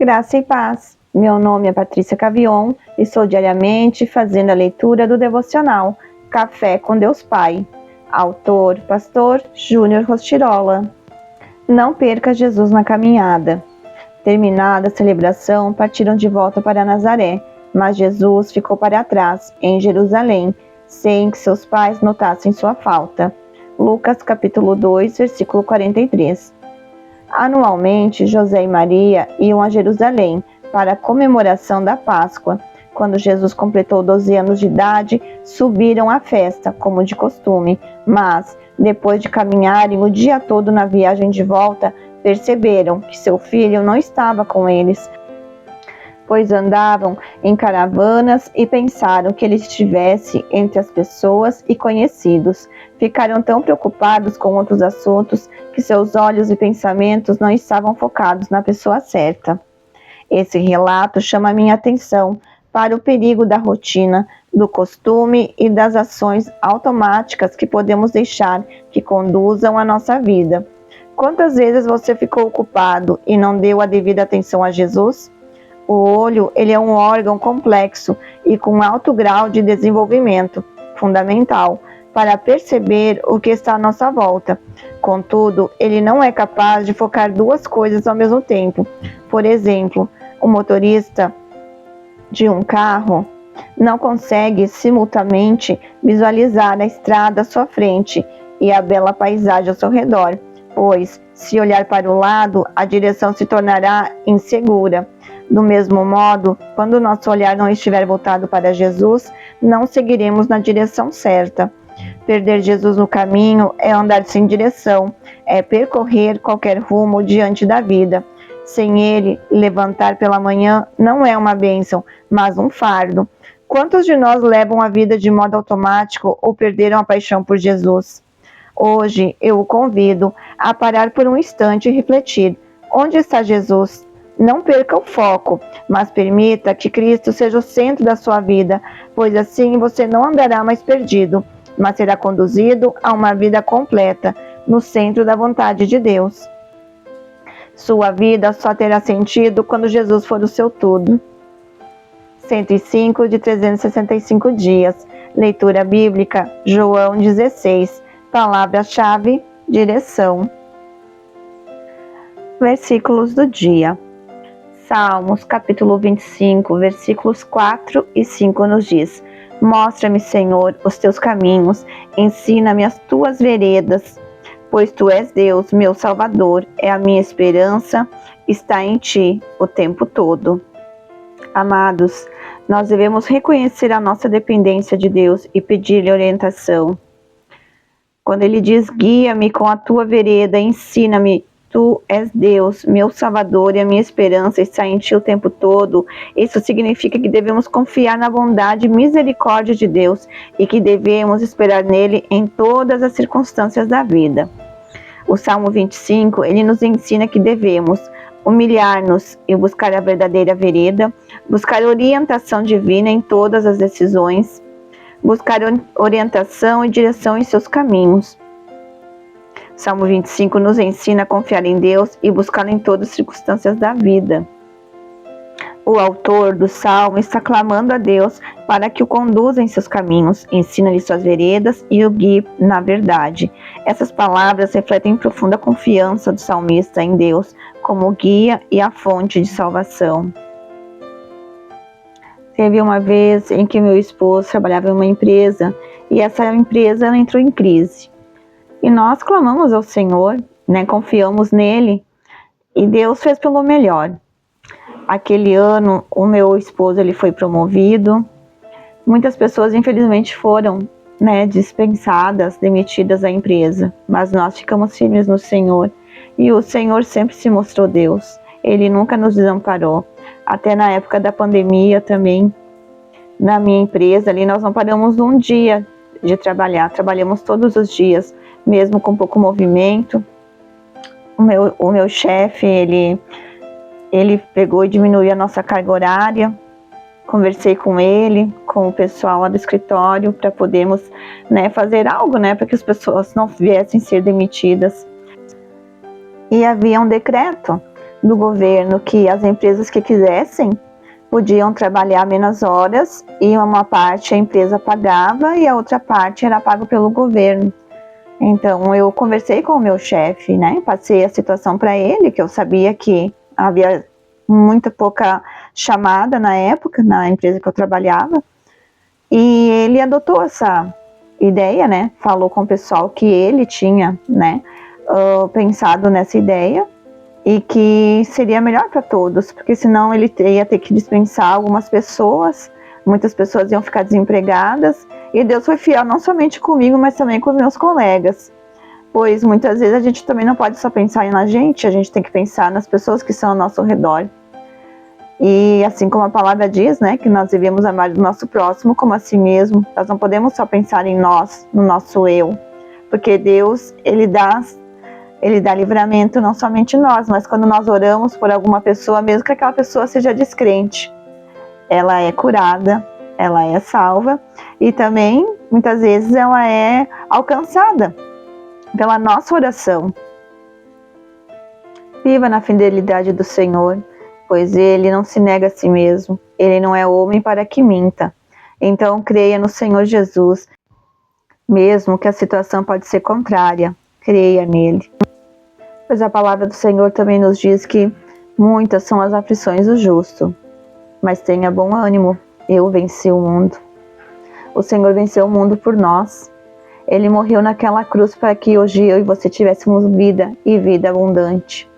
Graça e paz. Meu nome é Patrícia Cavion e estou diariamente fazendo a leitura do devocional Café com Deus Pai. Autor, Pastor Júnior Rostirola. Não perca Jesus na caminhada. Terminada a celebração, partiram de volta para Nazaré, mas Jesus ficou para trás, em Jerusalém, sem que seus pais notassem sua falta. Lucas capítulo 2, versículo 43. Anualmente, José e Maria iam a Jerusalém para a comemoração da Páscoa. Quando Jesus completou 12 anos de idade, subiram à festa, como de costume, mas, depois de caminharem o dia todo na viagem de volta, perceberam que seu filho não estava com eles, pois andavam em caravanas e pensaram que ele estivesse entre as pessoas e conhecidos. Ficaram tão preocupados com outros assuntos que seus olhos e pensamentos não estavam focados na pessoa certa. Esse relato chama minha atenção para o perigo da rotina, do costume e das ações automáticas que podemos deixar que conduzam a nossa vida. Quantas vezes você ficou ocupado e não deu a devida atenção a Jesus? O olho, ele é um órgão complexo e com alto grau de desenvolvimento, fundamental para perceber o que está à nossa volta. Contudo, ele não é capaz de focar duas coisas ao mesmo tempo. Por exemplo, o motorista de um carro não consegue simultaneamente visualizar a estrada à sua frente e a bela paisagem ao seu redor, pois, se olhar para o lado, a direção se tornará insegura. Do mesmo modo, quando o nosso olhar não estiver voltado para Jesus, não seguiremos na direção certa. Perder Jesus no caminho é andar sem direção, é percorrer qualquer rumo diante da vida. Sem ele, levantar pela manhã não é uma bênção, mas um fardo. Quantos de nós levam a vida de modo automático ou perderam a paixão por Jesus? Hoje, eu o convido a parar por um instante e refletir. Onde está Jesus? Não perca o foco, mas permita que Cristo seja o centro da sua vida, pois assim você não andará mais perdido, mas será conduzido a uma vida completa, no centro da vontade de Deus. Sua vida só terá sentido quando Jesus for o seu tudo. 105 de 365 dias. Leitura bíblica, João 16. Palavra-chave, direção. Versículos do dia. Salmos, capítulo 25, versículos 4 e 5 nos diz: Mostra-me, Senhor, os teus caminhos, ensina-me as tuas veredas, pois tu és Deus, meu Salvador, é a minha esperança, está em ti o tempo todo. Amados, nós devemos reconhecer a nossa dependência de Deus e pedir-lhe orientação. Quando ele diz, guia-me com a tua vereda, ensina-me, tu és Deus, meu Salvador, e a minha esperança está em ti o tempo todo. Isso significa que devemos confiar na bondade e misericórdia de Deus e que devemos esperar nele em todas as circunstâncias da vida. O Salmo 25, ele nos ensina que devemos humilhar-nos e buscar a verdadeira vereda, buscar orientação divina em todas as decisões, buscar orientação e direção em seus caminhos. Salmo 25 nos ensina a confiar em Deus e buscá-lo em todas as circunstâncias da vida. O autor do Salmo está clamando a Deus para que o conduza em seus caminhos, ensina-lhe suas veredas e o guie na verdade. Essas palavras refletem profunda confiança do salmista em Deus como guia e a fonte de salvação. Teve uma vez em que meu esposo trabalhava em uma empresa e essa empresa entrou em crise. E nós clamamos ao Senhor, confiamos nele, e Deus fez pelo melhor. Aquele ano, o meu esposo ele foi promovido. Muitas pessoas, infelizmente, foram dispensadas, demitidas da empresa. Mas nós ficamos firmes no Senhor. E o Senhor sempre se mostrou Deus. Ele nunca nos desamparou. Até na época da pandemia também, na minha empresa, ali nós não paramos um dia de trabalhar. Trabalhamos todos os dias, mesmo com pouco movimento. O meu chefe, ele pegou e diminuiu a nossa carga horária. Conversei com ele, com o pessoal lá do escritório, para podermos fazer algo, para que as pessoas não viessem ser demitidas. E havia um decreto do governo que as empresas que quisessem podiam trabalhar menos horas e uma parte a empresa pagava e a outra parte era pago pelo governo. Então eu conversei com o meu chefe, né? Passei a situação para ele, que eu sabia que havia muito pouca chamada na época, na empresa que eu trabalhava, e ele adotou essa ideia, né? Falou com o pessoal que ele tinha, né? Pensado nessa ideia e que seria melhor para todos, porque senão ele ia ter que dispensar algumas pessoas, muitas pessoas iam ficar desempregadas, e Deus foi fiel não somente comigo, mas também com os meus colegas, pois muitas vezes a gente também não pode só pensar na gente, a gente tem que pensar nas pessoas que estão ao nosso redor. E assim como a palavra diz, né, que nós devemos amar o nosso próximo como a si mesmo, nós não podemos só pensar em nós, no nosso eu, porque Deus, Ele dá livramento não somente nós, mas quando nós oramos por alguma pessoa, mesmo que aquela pessoa seja descrente, ela é curada, ela é salva e também, muitas vezes, ela é alcançada pela nossa oração. Viva na fidelidade do Senhor, pois Ele não se nega a si mesmo, Ele não é homem para que minta. Então, creia no Senhor Jesus, mesmo que a situação pode ser contrária, creia nele. Pois a palavra do Senhor também nos diz que muitas são as aflições do justo, mas tenha bom ânimo, eu venci o mundo. O Senhor venceu o mundo por nós. Ele morreu naquela cruz para que hoje eu e você tivéssemos vida e vida abundante.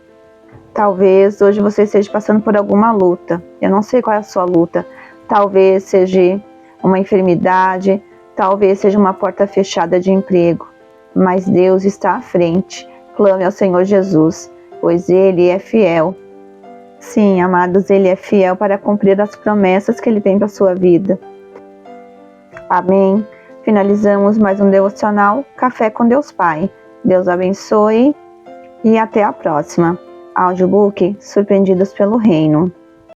Talvez hoje você esteja passando por alguma luta, eu não sei qual é a sua luta, talvez seja uma enfermidade, talvez seja uma porta fechada de emprego, mas Deus está à frente. Clame ao Senhor Jesus, pois Ele é fiel. Sim, amados, Ele é fiel para cumprir as promessas que Ele tem para a sua vida. Amém. Finalizamos mais um devocional Café com Deus Pai. Deus abençoe e até a próxima. Audiobook Surpreendidos pelo Reino.